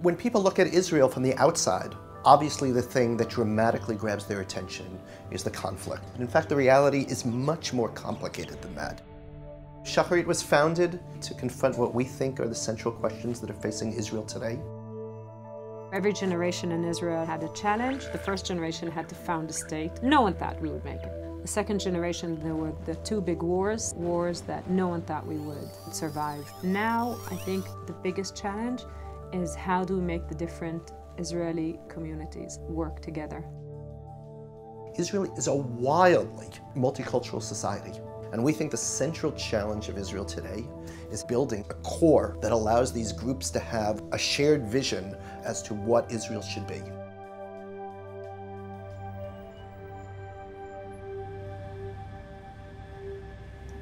When people look at Israel from the outside, obviously the thing that dramatically grabs their attention is the conflict. In fact, the reality is much more complicated than that. Shaharit was founded to confront what we think are the central questions that are facing Israel today. Every generation in Israel had a challenge. The first generation had to found a state. No one thought we would make it. The second generation, there were the two big wars that no one thought we would survive. Now, I think the biggest challenge is how do we make the different Israeli communities work together. Israel is a wildly multicultural society, and we think the central challenge of Israel today is building a core that allows these groups to have a shared vision as to what Israel should be.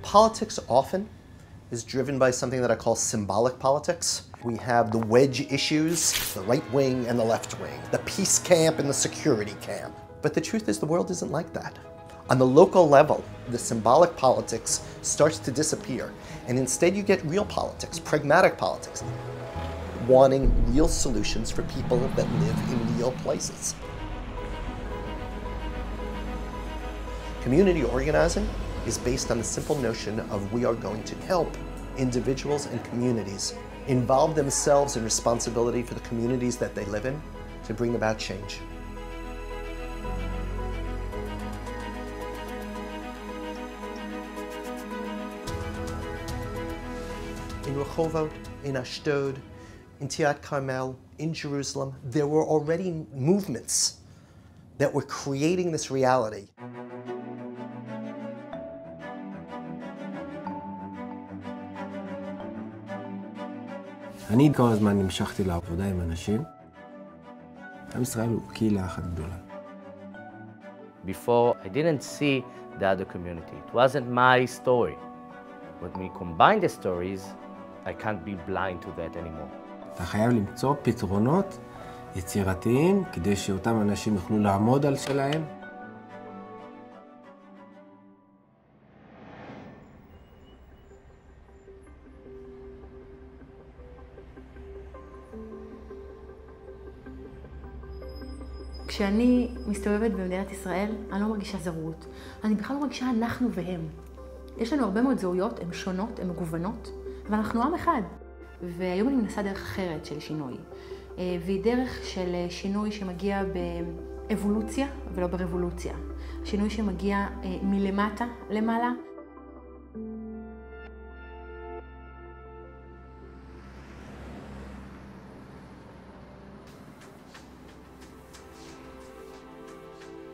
Politics often is driven by something that I call symbolic politics. We have the wedge issues, the right wing and the left wing, the peace camp and the security camp. But the truth is the world isn't like that. On the local level, the symbolic politics starts to disappear, and instead you get real politics, pragmatic politics, wanting real solutions for people that live in real places. Community organizing is based on the simple notion of we are going to help individuals and communities involve themselves in responsibility for the communities that they live in to bring about change. In Rehovot, in Ashdod, in Tiat Carmel, in Jerusalem, there were already movements that were creating this reality. אני כל הזמן נמשכתי לעבודה עם אנשים. עם ישראל הוא קהילה אחת גדולה. Before, I didn't see the other community. It wasn't my story. When we combine the stories, I can't be blind to that anymore. אתה חייב למצוא פתרונות יצירתיים כדי שאותם אנשים יוכלו לעמוד על שלהם. כשאני מסתובבת במדינת ישראל, אני לא מרגישה זרות. אני בכלל לא מרגישה אנחנו והם. יש לנו הרבה מאוד זהויות, הן שונות, הן מגוונות, אבל אנחנו עם אחד. והיום אני מנסה דרך אחרת של שינוי. והיא דרך של שינוי שמגיע באבולוציה ולא ברבולוציה. שינוי שמגיע מלמטה למעלה.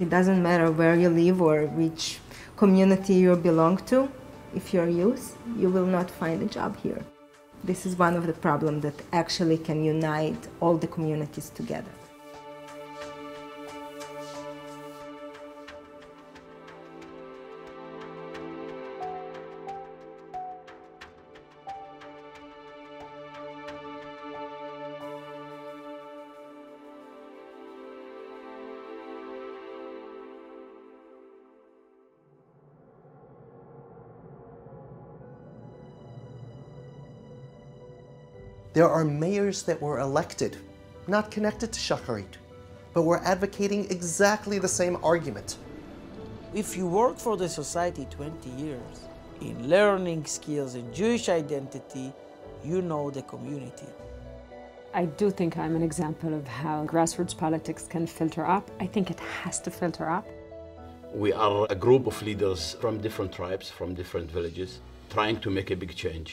It doesn't matter where you live or which community you belong to. If you're youth, you will not find a job here. This is one of the problems that actually can unite all the communities together. There are mayors that were elected, not connected to Shaharit, but were advocating exactly the same argument. If you work for the society 20 years, in learning skills, in Jewish identity, you know the community. I do think I'm an example of how grassroots politics can filter up. I think it has to filter up. We are a group of leaders from different tribes, from different villages, trying to make a big change.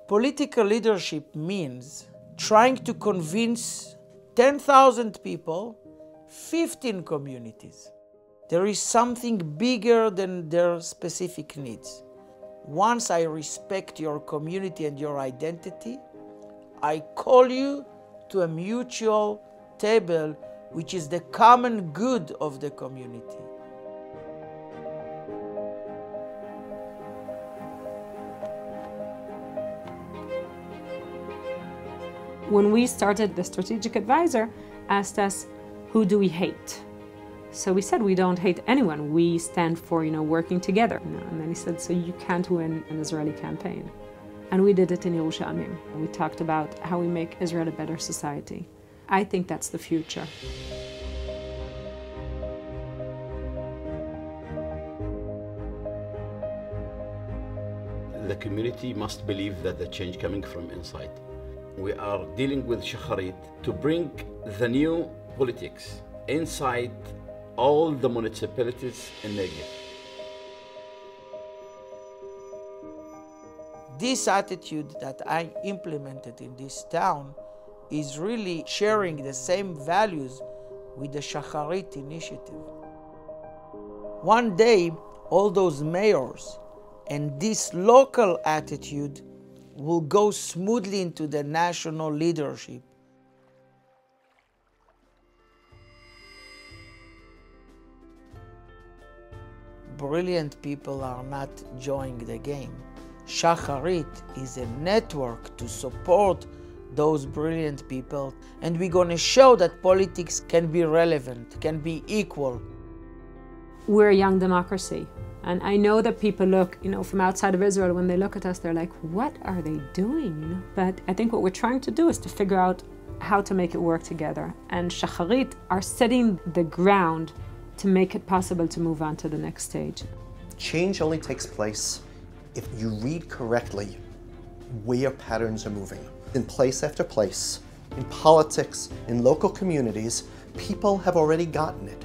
Political leadership means trying to convince 10,000 people, 15 communities. There is something bigger than their specific needs. Once I respect your community and your identity, I call you to a mutual table, which is the common good of the community. When we started, the strategic advisor asked us, who do we hate? So we said we don't hate anyone. We stand for, working together. And then he said, so you can't win an Israeli campaign. And we did it in Yerushalayim. We talked about how we make Israel a better society. I think that's the future. The community must believe that the change coming from inside. We are dealing with Shaharit to bring the new politics inside all the municipalities in Negev. This attitude that I implemented in this town is really sharing the same values with the Shaharit initiative. One day, all those mayors and this local attitude will go smoothly into the national leadership. Brilliant people are not joining the game. Shaharit is a network to support those brilliant people, and we're going to show that politics can be relevant, can be equal. We're a young democracy. And I know that people look, from outside of Israel, when they look at us, they're like, what are they doing? But I think what we're trying to do is to figure out how to make it work together. And Shaharit are setting the ground to make it possible to move on to the next stage. Change only takes place if you read correctly where patterns are moving. In place after place, in politics, in local communities, people have already gotten it.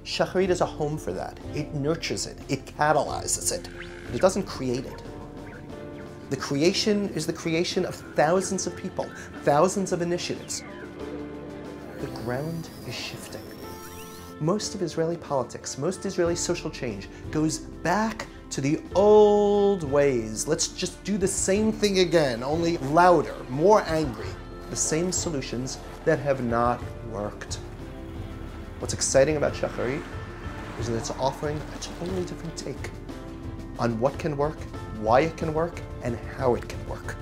Shaharit is a home for that. It nurtures it, it catalyzes it, but it doesn't create it. The creation is the creation of thousands of people, thousands of initiatives. The ground is shifting. Most of Israeli politics, most Israeli social change goes back to the old ways. Let's just do the same thing again, only louder, more angry. The same solutions that have not worked. What's exciting about Shaharit is that it's offering a totally different take on what can work, why it can work, and how it can work.